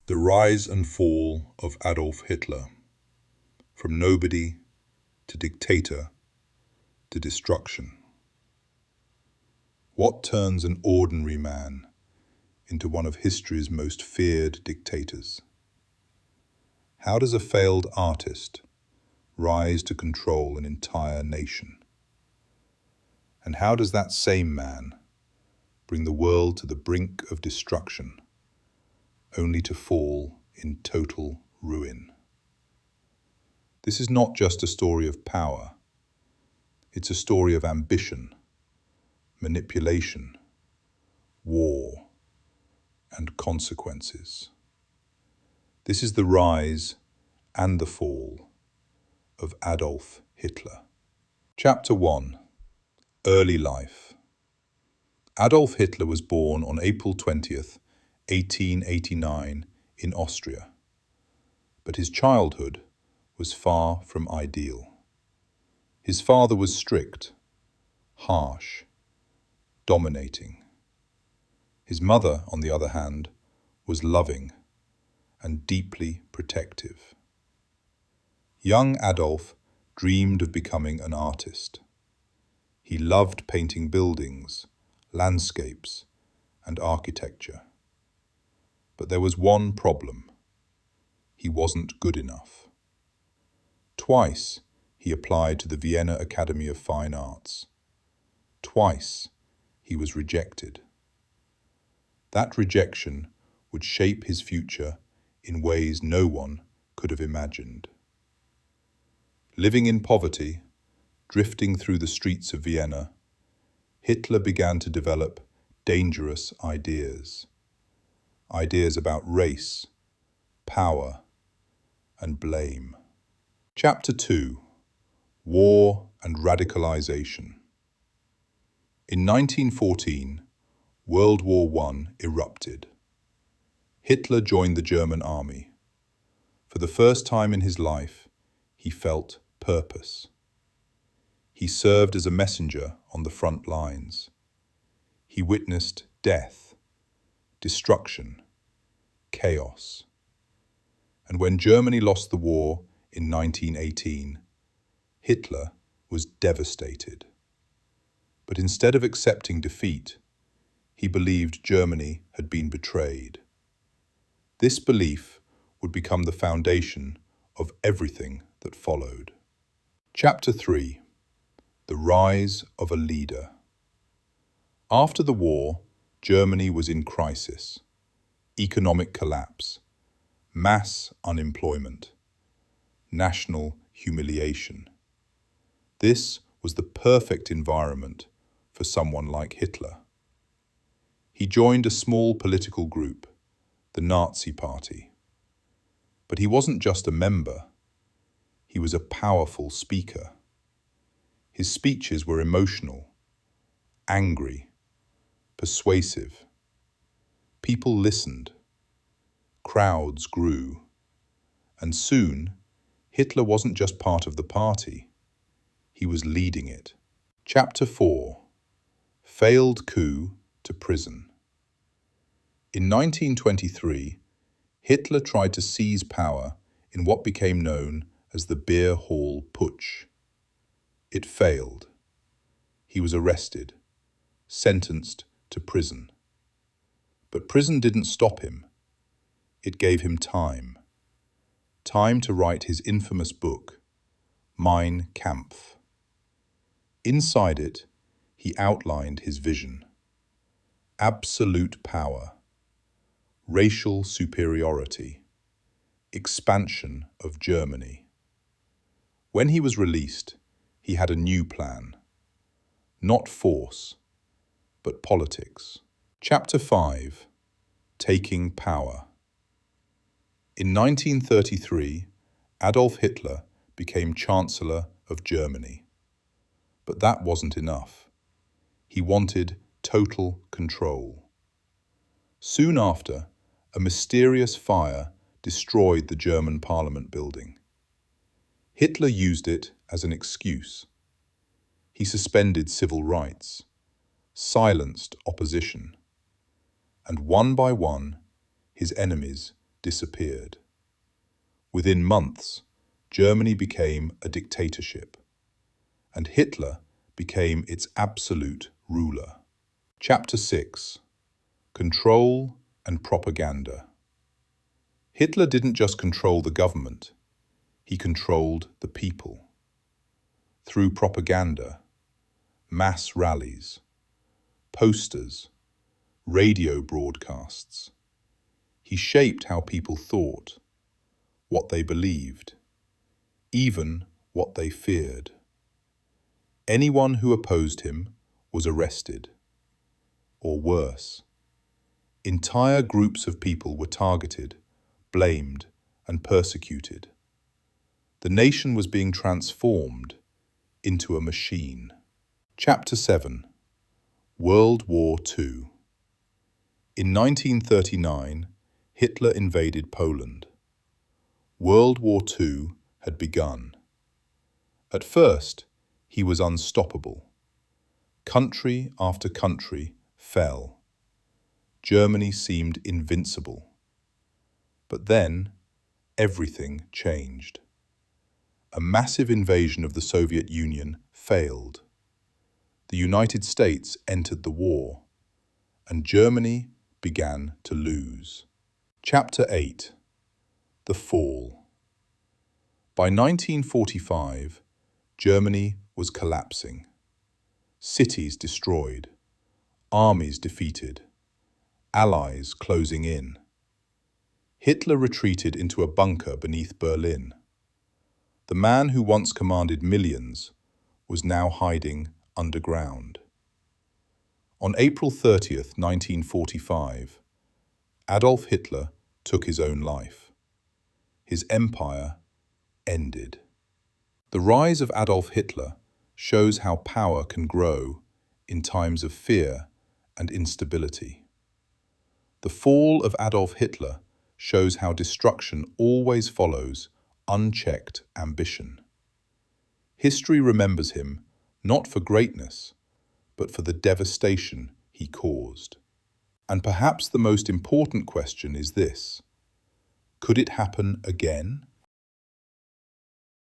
The rise and fall of Adolf Hitler, from nobody to dictator to destruction. What turns an ordinary man into one of history's most feared dictators? How does a failed artist rise to control an entire nation? And how does that same man bring the world to the brink of destruction, only to fall in total ruin? This is not just a story of power. It's a story of ambition, manipulation, war, and consequences. This is the rise and the fall of Adolf Hitler. Chapter 1. Early life. Adolf Hitler was born on April 20th, 1889 in Austria, but his childhood was far from ideal. His father was strict, harsh, dominating. His mother, on the other hand, was loving and deeply protective. Young Adolf dreamed of becoming an artist. He loved painting buildings, landscapes, and architecture. But there was one problem. He wasn't good enough. Twice he applied to the Vienna Academy of Fine Arts. Twice he was rejected. That rejection would shape his future in ways no one could have imagined. Living in poverty, drifting through the streets of Vienna, Hitler began to develop dangerous ideas. Ideas about race, power, and blame. Chapter 2. War and Radicalization. In 1914, World War I erupted. Hitler joined the German army. For the first time in his life, he felt purpose. He served as a messenger on the front lines. He witnessed death, destruction, chaos. And when Germany lost the war in 1918, Hitler was devastated. But instead of accepting defeat, he believed Germany had been betrayed. This belief would become the foundation of everything that followed. Chapter 3. The Rise of a Leader. After the war, Germany was in crisis, economic collapse, mass unemployment, national humiliation. This was the perfect environment for someone like Hitler. He joined a small political group, the Nazi Party. But he wasn't just a member. He was a powerful speaker. His speeches were emotional, angry, persuasive. People listened. Crowds grew. And soon, Hitler wasn't just part of the party. He was leading it. Chapter 4. Failed coup to prison. In 1923, Hitler tried to seize power in what became known as the Beer Hall Putsch. It failed. He was arrested, sentenced to prison. But prison didn't stop him. It gave him time. Time to write his infamous book, Mein Kampf. Inside it, he outlined his vision. Absolute power, racial superiority, expansion of Germany. When he was released, he had a new plan. Not force, but politics. Chapter 5. Taking Power. In 1933, Adolf Hitler became Chancellor of Germany. But that wasn't enough. He wanted total control. Soon after, a mysterious fire destroyed the German Parliament building. Hitler used it as an excuse. He suspended civil rights, silenced opposition, and one by one, his enemies disappeared. Within months, Germany became a dictatorship, and Hitler became its absolute ruler. Chapter 6: Control and Propaganda. Hitler didn't just control the government, he controlled the people. Through propaganda, mass rallies, posters, radio broadcasts, he shaped how people thought, what they believed, even what they feared. Anyone who opposed him was arrested. Or worse, entire groups of people were targeted, blamed, and persecuted. The nation was being transformed into a machine. Chapter 7: World War II. In 1939, Hitler invaded Poland. World War II had begun. At first, he was unstoppable. Country after country fell. Germany seemed invincible. But then, everything changed. A massive invasion of the Soviet Union failed. The United States entered the war, and Germany began to lose. Chapter 8: The Fall. By 1945, Germany was collapsing. Cities destroyed, armies defeated, allies closing in. Hitler retreated into a bunker beneath Berlin. The man who once commanded millions was now hiding underground. On April 30th, 1945, Adolf Hitler took his own life. His empire ended. The rise of Adolf Hitler shows how power can grow in times of fear and instability. The fall of Adolf Hitler shows how destruction always follows unchecked ambition. History remembers him not for greatness, but for the devastation he caused. And perhaps the most important question is this: could it happen again?